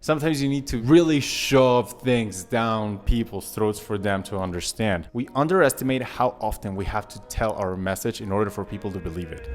Sometimes you need to really shove things down people's throats for them to understand. We underestimate how often we have to tell our message in order for people to believe it.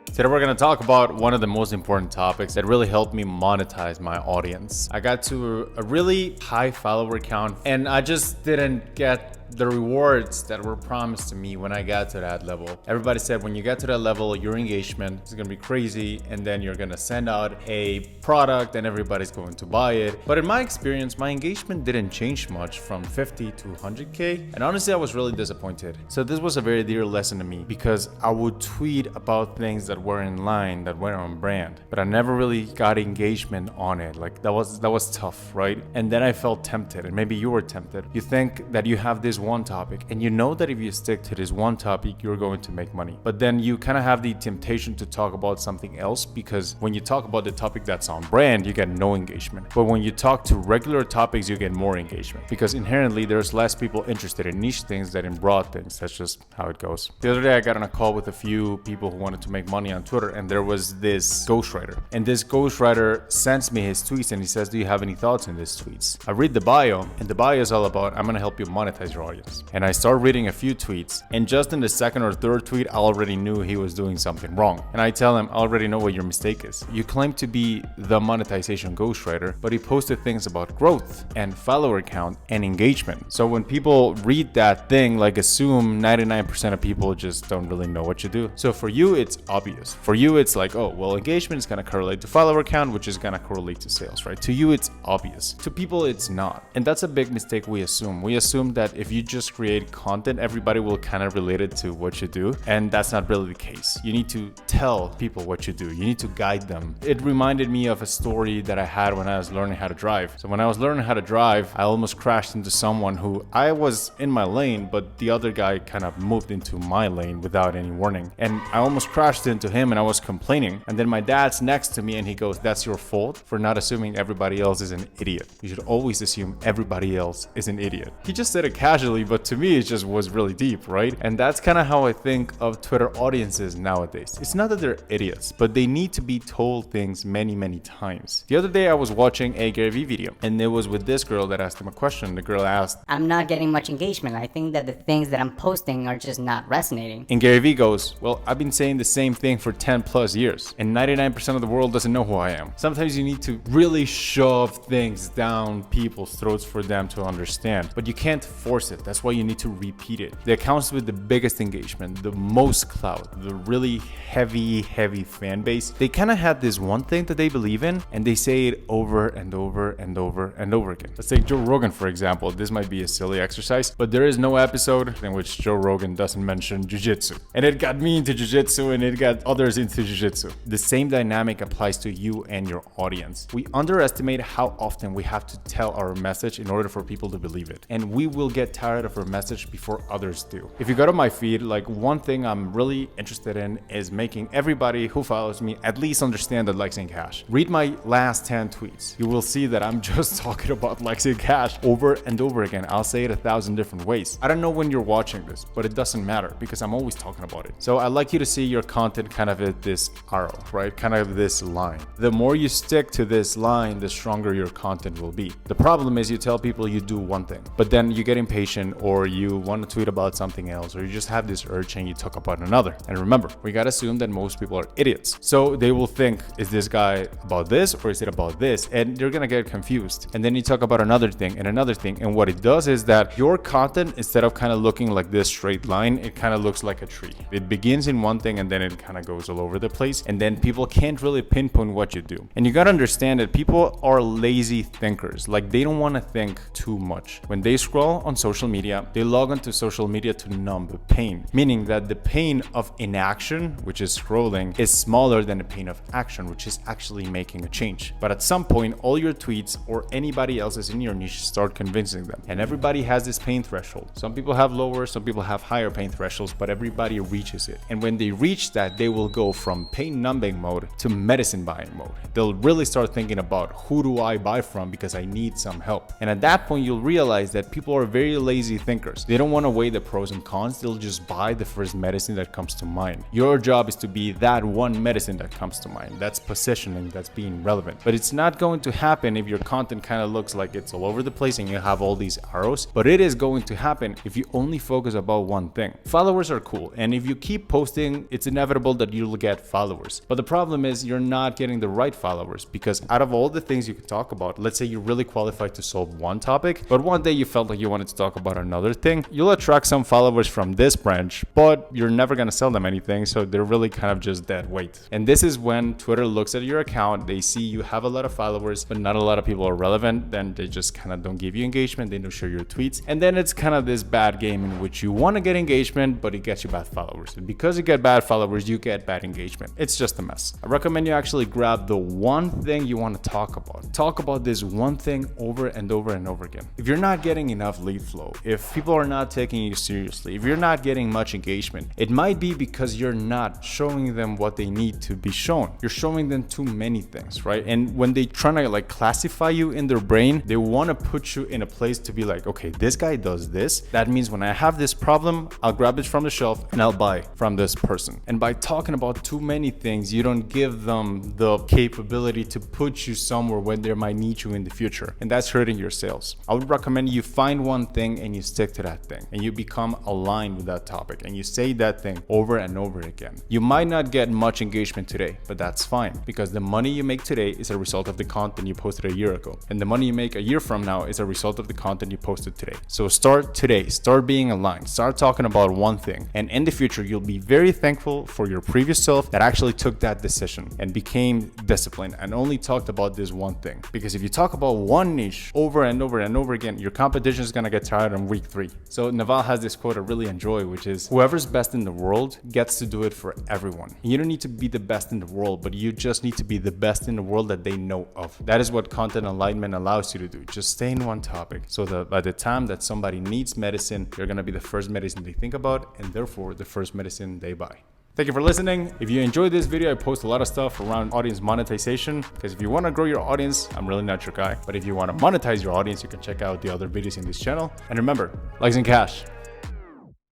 Today we're going to talk about one of the most important topics that really helped me monetize my audience. I got to a really high follower count and I just didn't get the rewards that were promised to me when I got to that level. Everybody said when you get to that level, your engagement is going to be crazy and then you're going to send out a product and everybody's going to buy it. But in my experience, my engagement didn't change much from 50 to 100K. And honestly, I was really disappointed. So this was a very dear lesson to me because I would tweet about things that were in line, that were on brand, but I never really got engagement on it. Like that was tough, right? And then I felt tempted, and maybe you were tempted. You think that you have this one topic and you know that if you stick to this one topic, you're going to make money. But then you kind of have the temptation to talk about something else because when you talk about the topic that's on brand, you get no engagement. But when you talk to regular topics, you get more engagement because inherently there's less people interested in niche things than in broad things. That's just how it goes. The other day I got on a call with a few people who wanted to make money on Twitter, and there was this ghostwriter. And this ghostwriter sends me his tweets and he says, do you have any thoughts in these tweets? I read the bio, and the bio is all about, I'm going to help you monetize your audience. And I start reading a few tweets, and just in the second or third tweet, I already knew he was doing something wrong. And I tell him, I already know what your mistake is. You claim to be the monetization ghostwriter, but he posted things about growth and follower count and engagement. So when people read that thing, like assume 99% of people just don't really know what you do. So for you, it's obvious. For you, it's like, oh, well, engagement is going to correlate to follower count, which is going to correlate to sales, right? To you, it's obvious. To people, it's not. And that's a big mistake we assume. We assume that if you just create content, everybody will kind of relate it to what you do. And that's not really the case. You need to tell people what you do. You need to guide them. It reminded me of a story that I had when I was learning how to drive. So when I was learning how to drive, I almost crashed into someone who I was in my lane, but the other guy kind of moved into my lane without any warning. And I almost crashed into him and I was complaining. And then my dad's next to me and he goes, that's your fault for not assuming everybody else is an idiot. You should always assume everybody else is an idiot. He just said it casually, but to me, it just was really deep, right? And that's kind of how I think of Twitter audiences nowadays. It's not that they're idiots, but they need to be told things many, many times. The other day I was watching a Gary Vee video and it was with this girl that asked him a question. The girl asked, I'm not getting much engagement. I think that the things that I'm posting are just not resonating. And Gary Vee goes, well, I've been saying the same thing for 10 plus years and 99% of the world doesn't know who I am. Sometimes you need to really shove things down people's throats for them to understand, but you can't force it. That's why you need to repeat it. The accounts with the biggest engagement, the most clout, the really heavy fan base, they kind of had this one thing that they believe in and they say it over and over and over and over again. Let's take Joe Rogan, for example. This might be a silly exercise, but there is no episode in which Joe Rogan doesn't mention jiu-jitsu. And it got me into jiu-jitsu and it got others into jiu-jitsu. The same dynamic applies to you and your audience. We underestimate how often we have to tell our message in order for people to believe it. And we will get tired of our message before others do. If you go to my feed, like one thing I'm really interested in is making everybody who follows me at least understand that Lexi and Cash. Read my last 10 tweets. You will see that I'm just talking about Lexi and Cash over and over again. I'll say it 1,000 different ways. I don't know when you're watching this, but it doesn't matter because I'm always talking about it. So I like you to see your content kind of at this arrow, right? Kind of this line. The more you stick to this line, the stronger your content will be. The problem is you tell people you do one thing, but then you get impatient or you want to tweet about something else, or you just have this urge and you talk about another. And remember, we gotta assume that most people are idiots. So they will think, is this guy about this or is it about this? And you're gonna get confused. And then you talk about another thing and another thing. And what it does is that your content, instead of kind of looking like this straight line, it kind of looks like a tree. It begins in one thing and then it kind of goes all over the place. And then people can't really pinpoint what you do. And you gotta understand that people are lazy thinkers. Like they don't want to think too much. When they scroll on social media, they log onto social media to numb the pain, meaning that the pain of inaction, which is scrolling, is smaller than the pain of action, which is actually making a change. But at some point, all your tweets or anybody else's in your niche start convincing them. And everybody has this pain threshold. Some people have lower, some people have higher pain thresholds, but everybody reaches it. And when they reach that, they will go from pain numbing mode to medicine buying mode. They'll really start thinking about who do I buy from because I need some help. And at that point, you'll realize that people are very lazy thinkers. They don't want to weigh the pros and cons. They'll just buy the first medicine that comes to mind. Your job is to be that one medicine that comes to mind. That's positioning, that's being relevant. But it's not going to happen if your content kind of looks like it's all over the place and you have all these arrows. But it is going to happen if you only focus about one thing. Followers are cool, and if you keep posting, it's inevitable that you'll get followers. But the problem is you're not getting the right followers, because out of all the things you could talk about, let's say you're really qualified to solve one topic, but one day you felt like you wanted to talk about another thing, you'll attract some followers from this branch, but you're never going to sell them anything, so they're really kind of just dead weight. And this is when Twitter looks at your account, they see you have a lot of followers, but not a lot of people are relevant, then they just kind of don't give you engagement, they don't share your tweets, and then it's kind of this bad game in which you want to get engagement, but it gets you bad followers. And because you get bad followers, you get bad engagement. It's just a mess. I recommend you actually grab the one thing you want to talk about. Talk about this one thing over and over and over again. If you're not getting enough lead flow, if people are not taking you seriously, if you're not getting much engagement, it might be because you're not showing them what they need to be shown. You're showing them too many things, right? And when they try to like classify you in their brain, they want to put you in a place to be like, okay, this guy does this. That means when I have this problem, I'll grab it from the shelf and I'll buy from this person. And by talking about too many things, you don't give them the capability to put you somewhere when they might need you in the future. And that's hurting your sales. I would recommend you find one thing and you stick to that thing and you become aligned with that topic and you say that thing over and over again. You might not get much engagement today, but that's fine, because the money you make today is a result of the content you posted a year ago. And the money you make a year from now is a result of the content you posted today. So start today, start being aligned, start talking about one thing. And in the future, you'll be very thankful for your previous self that actually took that decision and became disciplined and only talked about this one thing. Because if you talk about one niche over and over and over again, your competition is going to get tired on week 3. So Naval has this quote I really enjoy, which is, whoever's best in the world gets to do it for everyone. You don't need to be the best in the world, but you just need to be the best in the world that they know of. That is what content alignment allows you to do. Just stay in one topic so that by the time that somebody needs medicine, you're going to be the first medicine they think about and therefore the first medicine they buy. Thank you for listening. If you enjoyed this video, I post a lot of stuff around audience monetization, because if you want to grow your audience, I'm really not your guy. But if you want to monetize your audience, you can check out the other videos in this channel. And remember, likes and cash.